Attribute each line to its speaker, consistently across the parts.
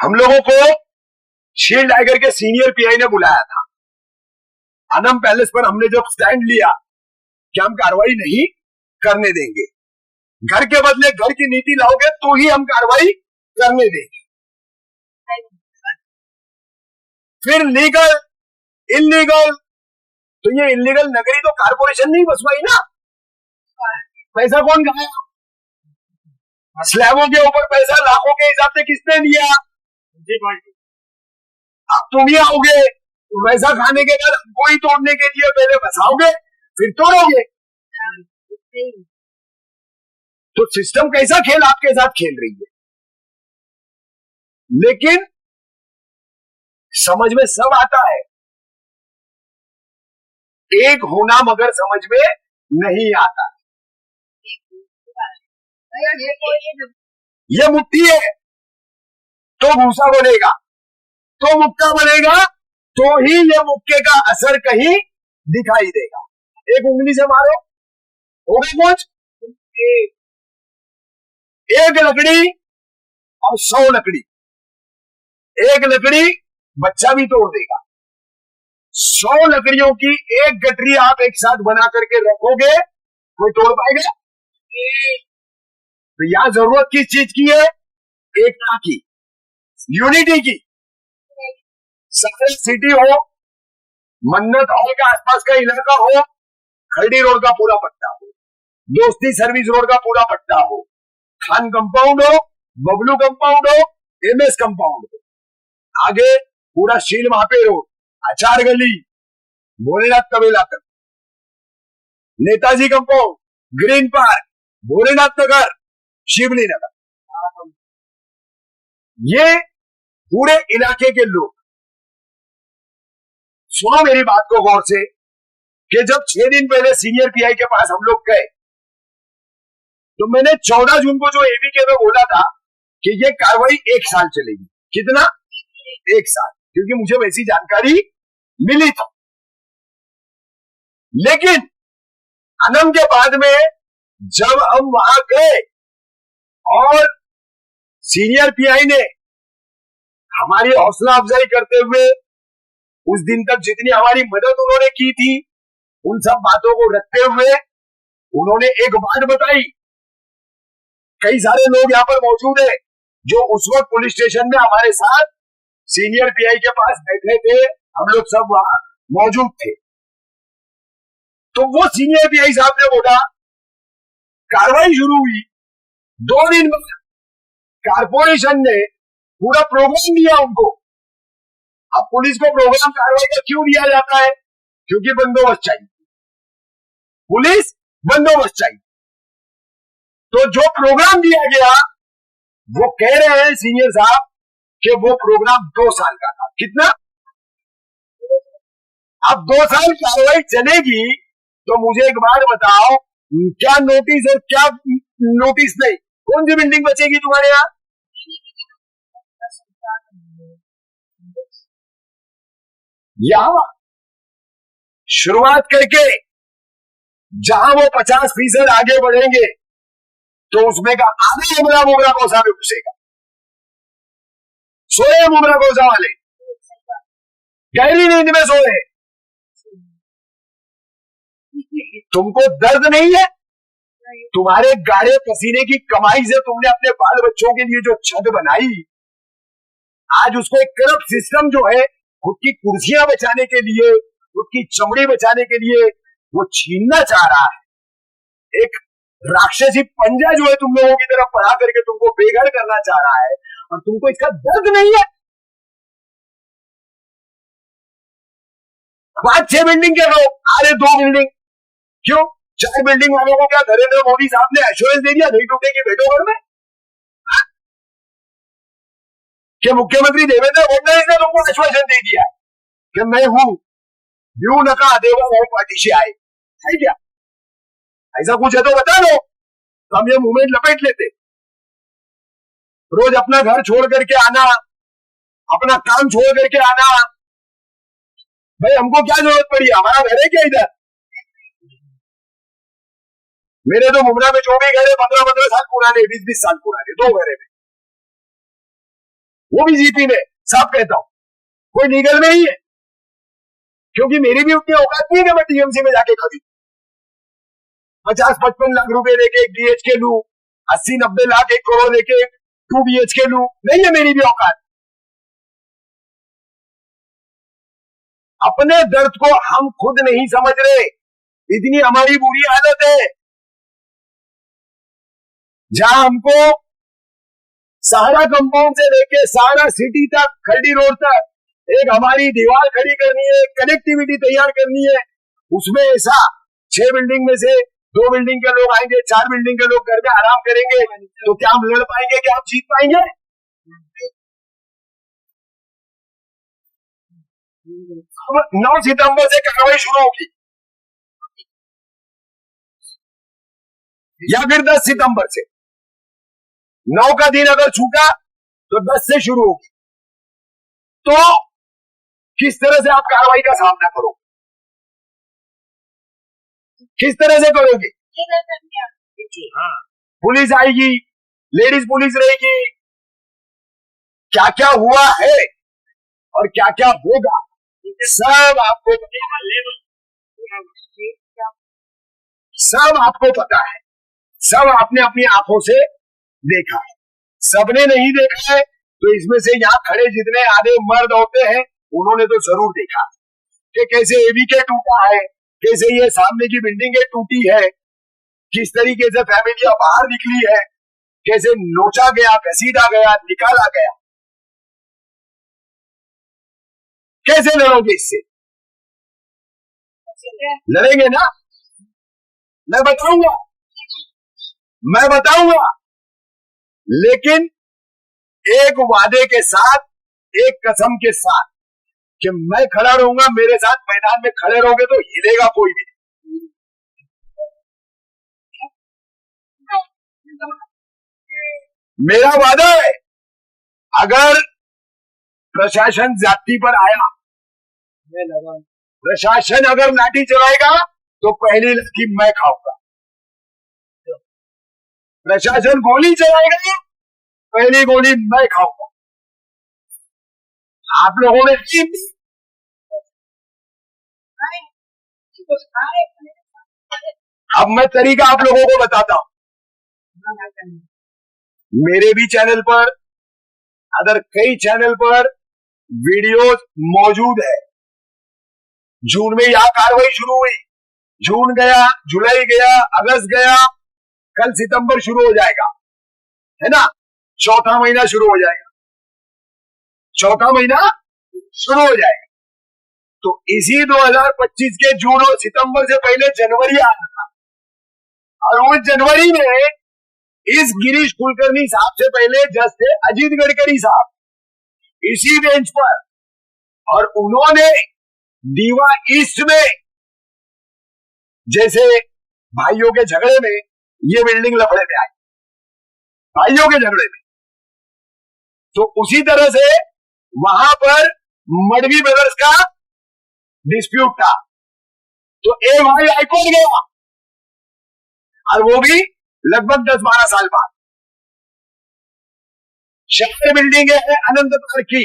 Speaker 1: हम लोगों को शील्ड टाइगर के सीनियर पीआई ने बुलाया था। अनम पैलेस पर हमने जब स्टैंड लिया कि हम कार्रवाई नहीं करने देंगे, घर के बदले घर की नीति लाओगे तो ही हम कार्रवाई करने देंगे। फिर लीगल इलीगल, तो ये इलीगल नगरी तो कारपोरेशन नहीं बसवाई ना, पैसा कौन खाया? स्लैबों के ऊपर पैसा लाखों के हिसाब से किसने दिया? अब तुम ही आओगे वैसा खाने के बाद हमको ही तोड़ने के लिए पहले बसाओगे फिर तोड़ोगे। तो सिस्टम कैसा खेल आपके साथ खेल रही है। लेकिन समझ में सब आता है, एक होना मगर समझ में नहीं आता। ये मुट्ठी है तो भूसा बनेगा, तो मुक्का बनेगा, तो ही ये मुक्के का असर कहीं दिखाई देगा। एक उंगली से मारो होगा कुछ, एक लकड़ी और 100 लकड़ी, एक लकड़ी बच्चा भी तोड़ देगा। 100 लकड़ियों की एक गठरी आप एक साथ बना करके रखोगे, कोई तोड़ पाएगा? तो यहां जरूरत किस चीज की है? एकता की, यूनिटी की। सक्सेस सिटी हो, मन्नत हॉल के आसपास का इलाका हो, खरडी रोड का पूरा पट्टा हो, दोस्ती सर्विस रोड का पूरा पट्टा हो, खान कंपाउंड हो, बबलू कंपाउंड हो, एमएस कंपाउंड हो, आगे पूरा शील महापे रोड, आचार गली, भोलेनाथ कबीला तक, Netaji compound, green park, Bholenath Nagar, Shivli Nagar, ये पूरे इलाके के लोग सुनो मेरी बात को गौर से, कि जब 6 दिन पहले सीनियर पीआई के पास हम लोग गए तो मैंने 14 जून को जो एबीके में बोला था कि ये कार्रवाई 1 साल चलेगी। कितना? 1 साल, क्योंकि मुझे वैसी जानकारी मिली थी। लेकिन अनम के बाद में जब हम वहां गए और सीनियर पीआई ने हमारी हौसला अफजाई करते हुए उस दिन तक जितनी हमारी मदद उन्होंने की थी, उन सब बातों को रखते हुए उन्होंने एक बात बताई। कई सारे लोग यहां पर मौजूद हैं जो उस वक्त पुलिस स्टेशन में हमारे साथ सीनियर पीआई के पास बैठे थे, हम लोग सब वहां मौजूद थे। तो वो सीनियर पीआई साहब ने बोला, कार्रवाई शुरू हुई 2 दिन बाद कारपोरेशन ने पूरा प्रोग्राम दिया उनको। अब पुलिस को प्रोग्राम कार्रवाई का क्यों दिया जाता है? क्योंकि बंदोबस्त चाहिए, पुलिस बंदोबस्त चाहिए। तो जो प्रोग्राम दिया गया वो कह रहे हैं सीनियर साहब कि वो प्रोग्राम 2 साल का था। कितना? अब 2 साल कार्रवाई चलेगी तो मुझे एक बात बताओ, क्या नोटिस और क्या नोटिस नहीं, कौन सी बिल्डिंग बचेगी तुम्हारे यहां? यहां शुरुआत करके जहां वो 50% आगे बढ़ेंगे तो उसमें का आधा उमरा मुमरा कोसा में घुसेगा। सोए मुमरा कोसा वाले गहरी नींद में सोए। तुमको दर्द नहीं है? तुम्हारे गाढ़े पसीने की कमाई से तुमने अपने बाल बच्चों के लिए जो छत बनाई, आज उसको एक करप्ट सिस्टम जो है खुद की कुर्सियां बचाने के लिए, खुद की चमड़ी बचाने के लिए वो छीनना चाह रहा है। एक राक्षसी पंजा जो है तुम लोगों की तरफ बढ़ा करके तुमको बेघर करना चाह रहा है, और तुमको इसका दर्द नहीं है। 5-6 बिल्डिंग के लोग, अरे 2 बिल्डिंग क्यों? 4 बिल्डिंग वालों को क्या नरेंद्र मोदी साहब ने एश्योरेंस दे दिया नहीं टूटेगी बेटो घर में? क्या मुख्यमंत्री देवेंद्र फडणवीस ने तुमको आश्वासन दे दिया कि मैं हूं, व्यू नका देवा वो पार्टी से आए, है क्या? ऐसा कुछ है तो बता दो, तो हम ये मूवमेंट लपेट लेते। रोज अपना घर छोड़ करके आना, अपना काम छोड़ करके आना, भाई हमको क्या जरूरत पड़ी? हमारा घर है क्या इधर? मेरे तो मुमरा में जो भी घर है 15-15 साल पुराने, 20-20 साल पुराने, 2 घर है। वो भी जीपी में, साफ कहता हूं, कोई लीगल में ही है, क्योंकि मेरी भी उतनी औकात नहीं है कि मैं टीएमसी में जाके खरीदूं, 50-55 लाख रुपए लेके एक बीएचके लू, 80-90 लाख 1 करोड़ लेके 2 बीएचके लू, नहीं है मेरी भी औकात। अपने दर्द को हम खुद नहीं समझ रहे, इतनी हमारी बुरी हालत है। जहां हमको सहारा कंपाउंड से लेके सहारा सिटी तक, खरडी रोड तक एक हमारी दीवार खड़ी करनी है, कनेक्टिविटी तैयार करनी है, उसमें ऐसा 6 बिल्डिंग में से 2 बिल्डिंग के लोग आएंगे, 4 बिल्डिंग के लोग घर में आराम करेंगे, तो क्या हम लड़ पाएंगे, क्या हम जीत पाएंगे? 9 सितंबर से कार्रवाई शुरू होगी या फिर 10 सितंबर से। 9 का दिन अगर छूटा तो 10 से शुरू होगी। तो किस तरह से आप कार्रवाई का सामना करोगे, किस तरह से करोगे? पुलिस आएगी, लेडीज पुलिस रहेगी, क्या क्या हुआ है और क्या क्या होगा सब आपको पता है, सब आपने अपनी आंखों से देखा है। सबने नहीं देखा है तो इसमें से यहाँ खड़े जितने आधे मर्द होते हैं उन्होंने तो जरूर देखा कि कैसे एबीके टूटा है, कैसे ये सामने की बिल्डिंगें टूटी है, किस तरीके से फैमिलियां बाहर निकली है, कैसे नोचा गया, घसीटा गया, निकाला गया। कैसे लड़ोगे इससे? लड़ेंगे ना? मैं बताऊंगा, लेकिन एक वादे के साथ, एक कसम के साथ कि मैं खड़ा रहूंगा, मेरे साथ मैदान में खड़े रहोगे तो हिलेगा कोई भी। मेरा वादा है, अगर प्रशासन ज्यादती पर आया, प्रशासन अगर लाठी चलाएगा तो पहली लाठी मैं खाऊंगा, प्रशासन गोली चलाएगा पहली गोली मैं खाऊंगा। आप लोगों ने अब मैं तरीका आप लोगों को बताता हूं। मेरे भी चैनल पर, अदर कई चैनल पर वीडियोस मौजूद है। जून में यहां कार्रवाई शुरू हुई, जून गया, जुलाई गया, अगस्त गया, कल सितंबर शुरू हो जाएगा, है ना? चौथा महीना शुरू हो जाएगा, चौथा महीना शुरू हो जाएगा। तो इसी 2025 के जून और सितंबर से पहले जनवरी आ रहा था, और उस जनवरी में इस गिरीश कुलकर्णी साहब से पहले जज थे अजीत गडकरी साहब, इसी बेंच पर, और उन्होंने दीवा ईस्ट में, जैसे भाइयों के झगड़े में ये बिल्डिंग लफड़े में आई, भाइयों के झगड़े में, तो उसी तरह से वहां पर मडवी ब्रदर्स का डिस्प्यूट था, तो ए भाई हाईकोर्ट गया, और वो भी लगभग 10-12 साल बाद। शहर बिल्डिंग है अनंत पार्क की,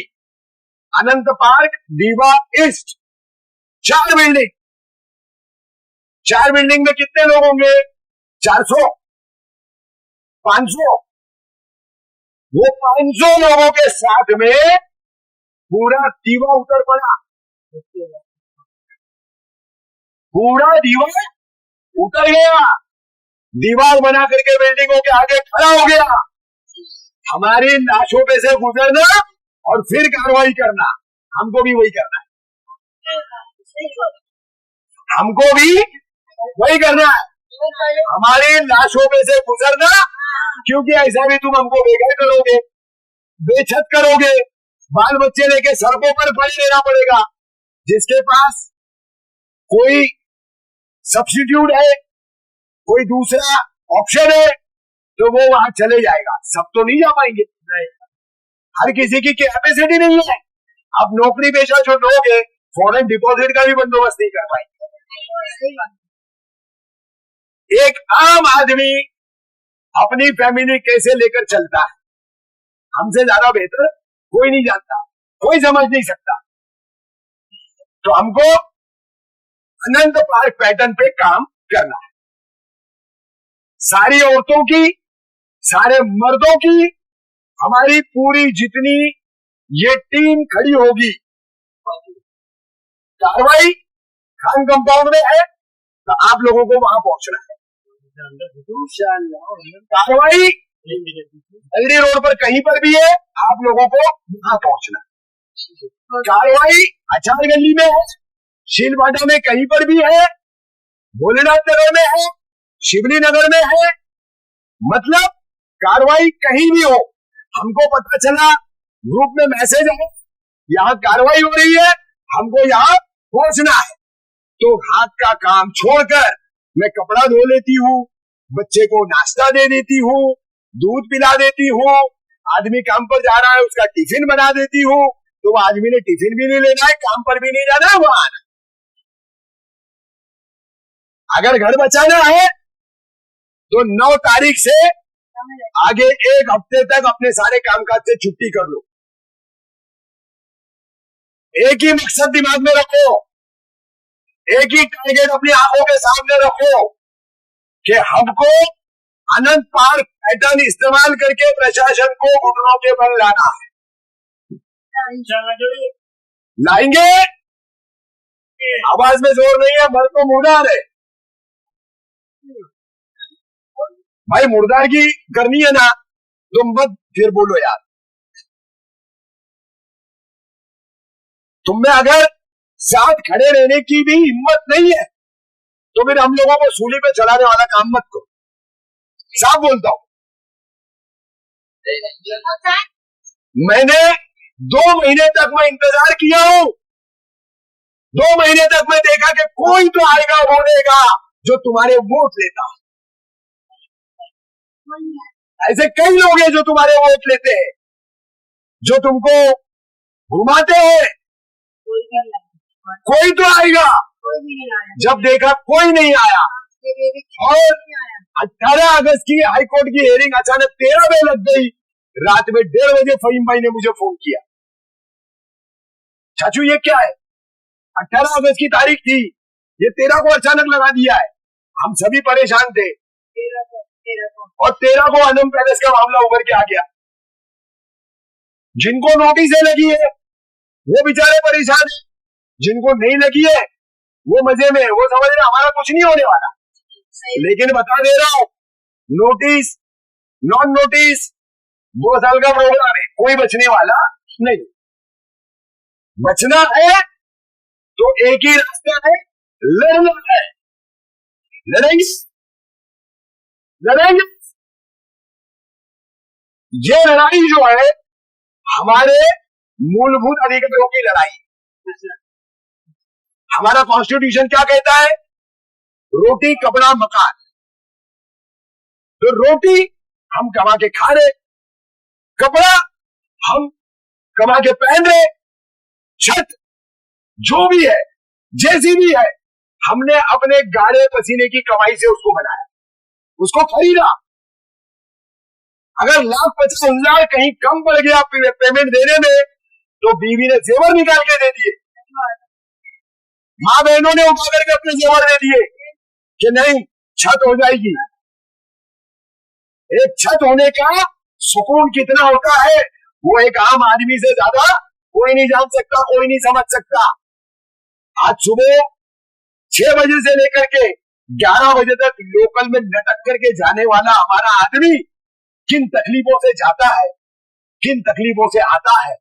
Speaker 1: अनंत पार्क दीवा ईस्ट, 4 बिल्डिंग, 4 बिल्डिंग में कितने लोग होंगे? 400, 500। वो 500 लोगों के साथ में पूरा दीवा उतर पड़ा, पूरा दीवा उतर गया, दीवार बना करके बिल्डिंगों के आगे खड़ा हो गया। हमारी लाशों पे से गुजरना और फिर कार्रवाई करना, हमको भी वही करना है, हमको भी वही करना है। हमारी लाशों पे से गुजरना, क्योंकि ऐसा भी तुम हमको बेघर करोगे, बेछत करोगे, बाल बच्चे लेके सड़कों पर खड़े रहना पड़ेगा। जिसके पास कोई सब्स्टिट्यूट है, कोई दूसरा ऑप्शन है, तो वो वहां चले जाएगा। सब तो नहीं जा पाएंगे, हर किसी की कैपेसिटी नहीं है। अब नौकरी पेशा जो लोग हैं, फॉरेन डिपॉजिट का भी बंदोबस्त नहीं कर पाएंगे। एक आम आदमी अपनी फैमिली कैसे लेकर चलता है, हमसे ज्यादा बेहतर कोई नहीं जानता, कोई समझ नहीं सकता। तो हमको अनंत पार्क पैटर्न पे काम करना है। सारी औरतों की, सारे मर्दों की, हमारी पूरी जितनी ये टीम खड़ी होगी। कार्रवाई खान कंपाउंड में है तो आप लोगों को वहां पहुंचना है। कार्रवाई एलडी रोड पर कहीं पर भी है, आप लोगों को वहां पहुंचना है। कार्रवाई आचार गली में है, शीलवाड़ा में कहीं पर भी है, भोलेनाथ नगर में है, शिवली नगर में है, मतलब कार्रवाई कहीं भी हो, हमको पता चला, ग्रुप में मैसेज है, यहाँ कार्रवाई हो रही है, हमको यहाँ पहुंचना है। तो हाथ का काम छोड़कर मैं कपड़ा धो लेती हूँ, बच्चे को नाश्ता दे देती हूँ, दूध पिला देती हूँ, आदमी काम पर जा रहा है उसका टिफिन बना देती हूँ। तो वो आदमी ने टिफिन भी नहीं लेना है, काम पर भी नहीं जाना है, वहां आना। अगर घर बचाना है तो 9 तारीख से आगे 1 हफ्ते तक अपने सारे कामकाज से छुट्टी कर लो। एक ही मकसद दिमाग में रखो, एक ही टारगेट अपनी आंखों के सामने रखो कि हमको अनंत पार्क पैटर्न इस्तेमाल करके प्रशासन को घुटनों के बल लाना है। लाएंगे, आवाज में जोर नहीं है, मर्द तो मुर्दार है भाई, मुर्दार की करनी है ना, तो मत फिर बोलो यार। तुम में अगर साथ खड़े रहने की भी हिम्मत नहीं है तो फिर हम लोगों को सूली पे चलाने वाला काम मत करो, साफ बोलता हूं। मैंने 2 महीने तक मैं इंतजार किया हूं, 2 महीने तक मैं देखा कि कोई तो आएगा बोलेगा जो तुम्हारे वोट लेता। ऐसे कई लोग हैं जो तुम्हारे वोट लेते हैं, जो तुमको घुमाते हैं। कोई तो आएगा, जब देखा कोई नहीं आया और 18 अगस्त की हाईकोर्ट की हियरिंग अचानक 13 में लग गई। रात में 1:30 बजे फहीम भाई ने मुझे फोन किया, चाचू ये क्या है, 18 अगस्त की तारीख थी, ये 13 को अचानक लगा दिया है। हम सभी परेशान थे और 13 को अनम पैलेस का मामला उभर के आ गया। जिनको नोटिसें लगी है वो बेचारे परेशान है, जिनको नहीं लगी है वो मजे में, वो समझ रहे हमारा कुछ नहीं होने वाला। लेकिन बता दे रहा हूं, नोटिस नॉन नोटिस 2 साल का प्रोग्राम है, कोई बचने वाला नहीं। बचना है तो एक ही रास्ता है, लड़ना है। लड़ेंगे लड़ेंगे। ये लड़ाई जो है हमारे मूलभूत अधिकारों की लड़ाई। हमारा कॉन्स्टिट्यूशन क्या कहता है, रोटी कपड़ा मकान। तो रोटी हम कमा के खा रहे, कपड़ा हम कमा के पहन रहे, छत जो भी है जैसी भी है हमने अपने गाड़े पसीने की कमाई से उसको बनाया, उसको खरीदा। अगर 1,50,000 कहीं कम पड़ गया पेमेंट देने में तो बीवी ने जेवर निकाल के दे दिए, मां बहनों ने उठा करके अपने जेवर दे दिए कि नहीं छत हो जाएगी। एक छत होने का सुकून कितना होता है वो एक आम आदमी से ज्यादा कोई नहीं जान सकता, कोई नहीं समझ सकता। आज सुबह 6 बजे से लेकर के 11 बजे तक लोकल में लटक करके जाने वाला हमारा आदमी किन तकलीफों से जाता है, किन तकलीफों से आता है,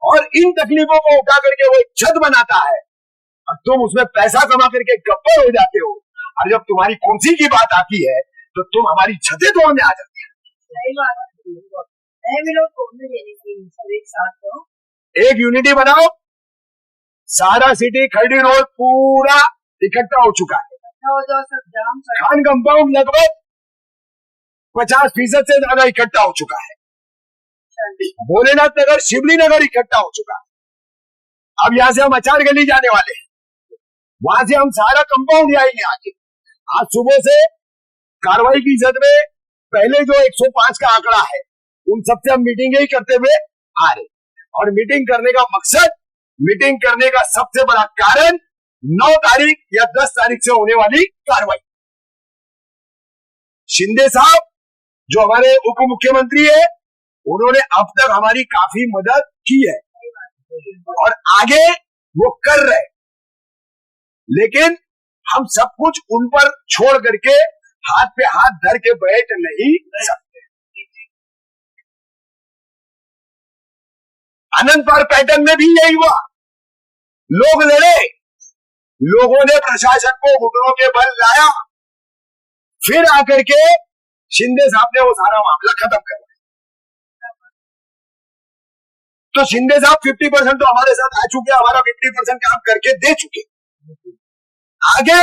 Speaker 1: और इन तकलीफों को उठा करके वो एक छत बनाता है और तुम उसमें पैसा कमा करके गब्बर हो जाते हो। और जब तुम्हारी कुर्सी की बात आती है तो तुम हमारी छतें तोड़ने आ जाती है। एक यूनिटी बनाओ, सारा सिटी खरडी रोड पूरा इकट्ठा हो चुका है। खान कंपाउंड लगभग 50% से ज्यादा इकट्ठा हो चुका है। भोलेनाथ नगर, शिवली नगर इकट्ठा हो चुका है। अब यहां से हम आचार गली जाने वाले हैं, वहां से हम सारा कंपाउंड आएंगे आगे। आज सुबह से कार्रवाई की जद में पहले जो 105 का आंकड़ा है उन सबसे हम मीटिंग ही करते हुए आ रहे, और मीटिंग करने का मकसद, मीटिंग करने का सबसे बड़ा कारण 9 तारीख या 10 तारीख से होने वाली कार्रवाई। शिंदे साहब जो हमारे उप मुख्यमंत्री है, उन्होंने अब तक हमारी काफी मदद की है और आगे वो कर रहे, लेकिन हम सब कुछ उन पर छोड़ करके हाथ पे हाथ धर के बैठ नहीं सकते। अनंतपाल पैटर्न में भी यही हुआ, लोग लड़े, लोगों ने प्रशासन को घुटनों के बल लाया, फिर आकर के शिंदे साहब ने वो सारा मामला खत्म कर दिया। तो शिंदे साहब 50% तो हमारे साथ आ चुके, हमारा 50% काम करके दे चुके। आगे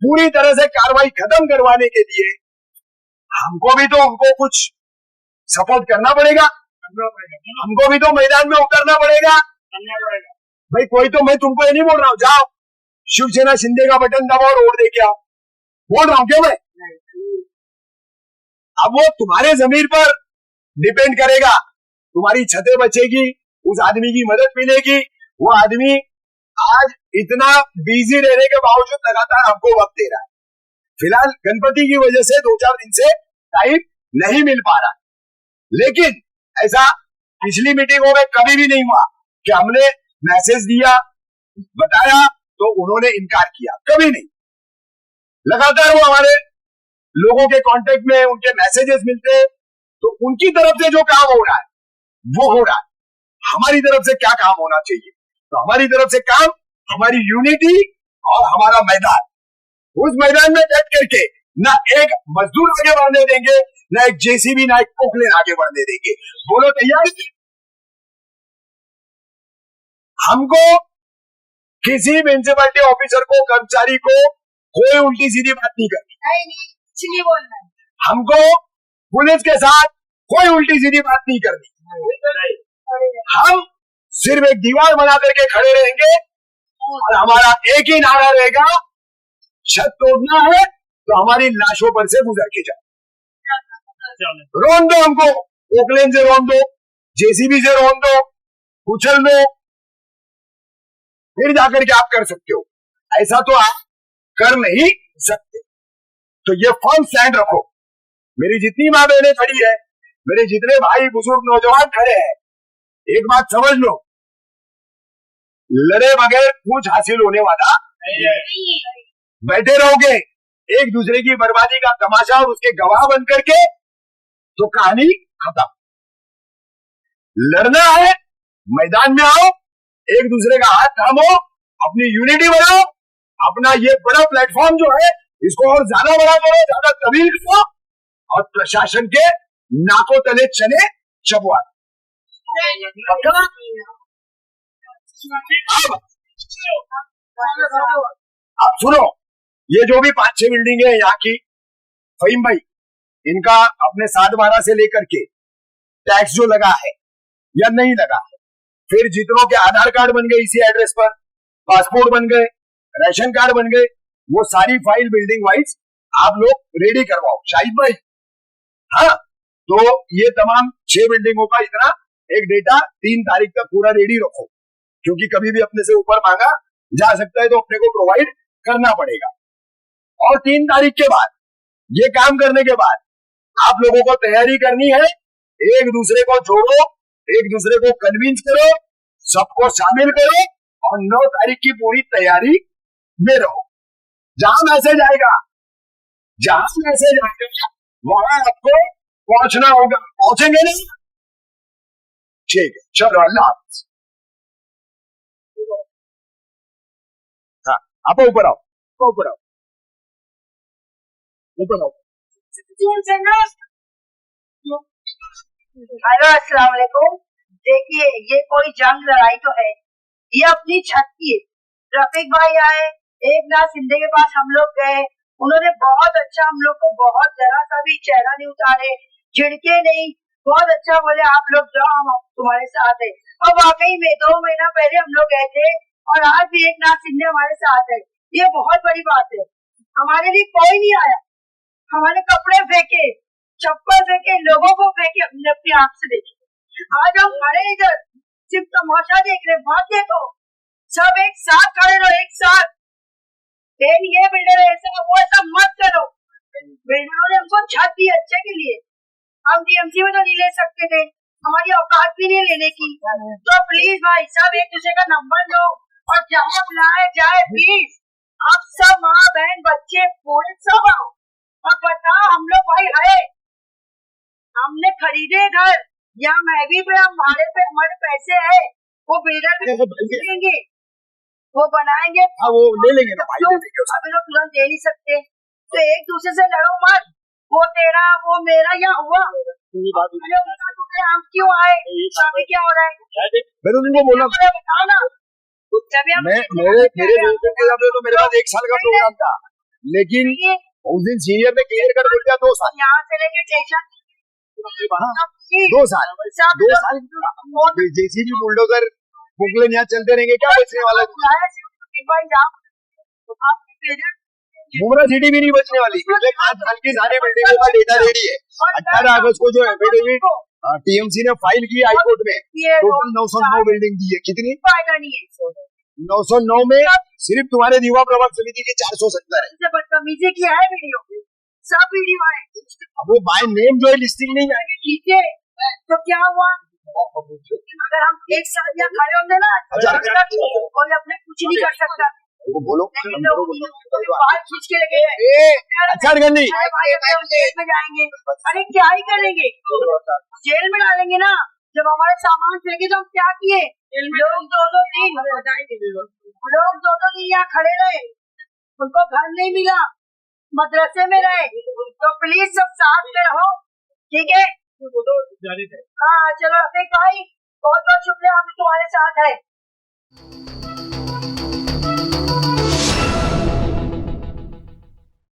Speaker 1: पूरी तरह से कार्रवाई खत्म करवाने के लिए हमको भी तो उनको कुछ सपोर्ट करना पड़ेगा, हमको भी तो मैदान में उतरना पड़ेगा भाई। कोई तो, मैं तुमको ये नहीं बोल रहा हूं जाओ शिवसेना शिंदे का बटन दबाओ और वोट दे के आओ, बोल रहा हूं क्या मैं? अब वो तुम्हारे जमीर पर डिपेंड करेगा, तुम्हारी छतें बचेगी, उस आदमी की मदद मिलेगी। वो आदमी आज इतना बिजी रहने के बावजूद लगातार हमको वक्त दे रहा है। फिलहाल गणपति की वजह से 2-4 दिन से टाइम नहीं मिल पा रहा, लेकिन ऐसा पिछली मीटिंगों में कभी भी नहीं हुआ कि हमने मैसेज दिया, बताया तो उन्होंने इनकार किया, कभी नहीं। लगातार वो हमारे लोगों के कांटेक्ट में, उनके मैसेजेस मिलते हैं, तो उनकी तरफ से जो काम हो रहा है वो हो रहा है। हमारी तरफ से क्या काम होना चाहिए? तो हमारी तरफ से काम, हमारी यूनिटी और हमारा मैदान। उस मैदान में बैठ करके ना एक मजदूर आगे बढ़ने देंगे, ना एक जेसीबी, ना एक पोकलेन आगे बढ़ने देंगे। बोलो तैयार? हमको किसी म्युनिसिपैलिटी ऑफिसर को, कर्मचारी को कोई उल्टी सीधी बात नहीं करनी,
Speaker 2: नहीं बोलना है।
Speaker 1: हमको पुलिस के साथ कोई उल्टी सीधी बात नहीं करनी। हम सिर्फ एक दीवार बना करके खड़े रहेंगे और हमारा एक ही नारा रहेगा, छत तोड़ना है तो हमारी लाशों पर से गुजर के जाओ। रोन दो हमको, पोकलेन से रोन दो, जेसीबी से रोन दो, उछल दो, फिर जाकर के आप कर सकते हो। ऐसा तो आप कर नहीं सकते। तो ये फर्म स्टैंड रखो। मेरी जितनी मां बहनें खड़ी है, मेरे जितने भाई बुजुर्ग नौजवान खड़े हैं, एक बात समझ लो, लड़े बगैर कुछ हासिल होने वाला नहीं। बैठे रहोगे एक दूसरे की बर्बादी का तमाशा और उसके गवाह बन करके, तो कहानी खत्म। लड़ना है, मैदान में आओ, एक दूसरे का हाथ थामो, अपनी यूनिटी बनाओ, अपना ये बड़ा प्लेटफॉर्म जो है इसको और ज्यादा बड़ा करो, ज्यादा तवील करो और प्रशासन के नाकों तले चले चबवा। अब सुनो, ये जो भी 5-6 बिल्डिंग है यहाँ की, फहीम भाई, इनका अपने 7/12 से लेकर के टैक्स जो लगा है या नहीं लगा है, फिर जितनों के आधार कार्ड बन गए इसी एड्रेस पर, पासपोर्ट बन गए, रेशन कार्ड बन गए, वो सारी फाइल बिल्डिंग वाइज आप लोग रेडी करवाओ शाहिद भाई। हाँ, तो ये तमाम 6 बिल्डिंगों का इतना एक डेटा 3 तारीख तक पूरा रेडी रखो, क्योंकि कभी भी अपने से ऊपर मांगा जा सकता है, तो अपने को प्रोवाइड करना पड़ेगा। और 3 तारीख के बाद, ये काम करने के बाद आप लोगों को तैयारी करनी है, एक दूसरे को जोड़ो, एक दूसरे को कन्विंस करो, सबको शामिल करो और 9 तारीख की पूरी तैयारी में रहो। जहां मैसेज आएगा वहां आपको पहुंचना होगा। पहुंचेंगे नहीं? ठीक है, चलो, अल्लाह हाफिज। हाँ, आप ऊपर आओ, ऊपर आओ, ऊपर आओ।
Speaker 2: हेलो, अस्सलाम वालेकुम। देखिए, ये कोई जंग लड़ाई तो है, ये अपनी छत की है। रफीक भाई आए, एकनाथ शिंदे के पास हम लोग गए, उन्होंने बहुत अच्छा हम लोग को, बहुत जरा सा भी चेहरा नहीं उतारे, झिड़के नहीं, बहुत अच्छा बोले आप लोग जाओ, हम तुम्हारे साथ है। और वाकई में 2 महीना पहले हम लोग गए थे और आज भी एकनाथ शिंदे हमारे साथ है। ये बहुत बड़ी बात है। हमारे लिए कोई नहीं आया, हमारे कपड़े फेंके, चप्पल फेंके, लोगों को फेंके, हमने अपनी आंख से देखी। आज हम खड़े इधर सिर्फ तमाशा देख रहे, बात देखो, सब एक साथ खड़े रहो, एक साथ। लेकिन ये बिल्डर ऐसा वो ऐसा मत करो। बिल्डरों ने हमको छत दी अच्छे के लिए, हम टीएमसी में तो नहीं ले सकते थे, हमारी औकात भी नहीं लेने की। तो प्लीज भाई सब एक दूसरे का नंबर लो और जहाँ बुलाया जाए प्लीज आप सब माँ बहन बच्चे बूढ़े सब आओ और बताओ हम लोग भाई है, हमने खरीदे घर, या मैं भी पे हमारे पैसे है, वो बिल्डर देंगे, वो बनाएंगे।
Speaker 1: हाँ वो ले लेंगे ना भाई, ले लेंगे उसको।
Speaker 2: अभी लोग तुरंत दे नहीं सकते, तो एक दूसरे से लड़ो मत, वो तेरा वो मेरा या हुआ हम क्यों आए, अभी क्या हो रहा है।
Speaker 1: मैं तो तुमको बोला
Speaker 2: बताओ ना,
Speaker 1: मेरे दोस्तों के साथ तो मेरे पास 1 साल का प्रोग्राम था, लेकिन उस दिन सीनियर ने क्लियर कर बोल दिया 2 साल।
Speaker 2: यहाँ से लेके स्टेशन
Speaker 1: 2 साल जेसीबी बुलडोजर बुकलेन यहाँ चलते रहेंगे, क्या बचने वाला है। मुमरा सिटी भी नहीं बचने वाली, पिछले 5 साल की सारी बिल्डिंगों का डेटा रेडी है। 18 अगस्त को जो एफिडेविट टीएमसी ने फाइल की हाईकोर्ट में, टोटल 909 बिल्डिंग दी है। कितनी? 909 में सिर्फ तुम्हारे युवा प्रभाग समिति के 470 है।
Speaker 2: बदतमीजी की है वीडियो, सब वीडियो है।
Speaker 1: अब वो बाय नेम जो है लिस्टिंग नहीं आएगी,
Speaker 2: ठीक है, तो क्या हुआ अगर हम एक साथ यहाँ खड़े होंगे ना, कोई अपने कुछ नहीं कर सकता।
Speaker 1: वो बोलो
Speaker 2: बाहर खींच के लगे
Speaker 1: अच्छा गंदी
Speaker 2: जेल में जाएंगे, अरे क्या ही करेंगे, जेल में डालेंगे ना। जब हमारे सामान फेंके तो हम क्या किए, लोग 2-2 दिन यहाँ खड़े रहे, उनको घर नहीं मिला, मदरसे में रहे। तो प्लीज सब साथ में रहो, ठीक है। हाँ चलो रफीक भाई, बहुत बहुत शुक्रिया, हम तुम्हारे साथ है।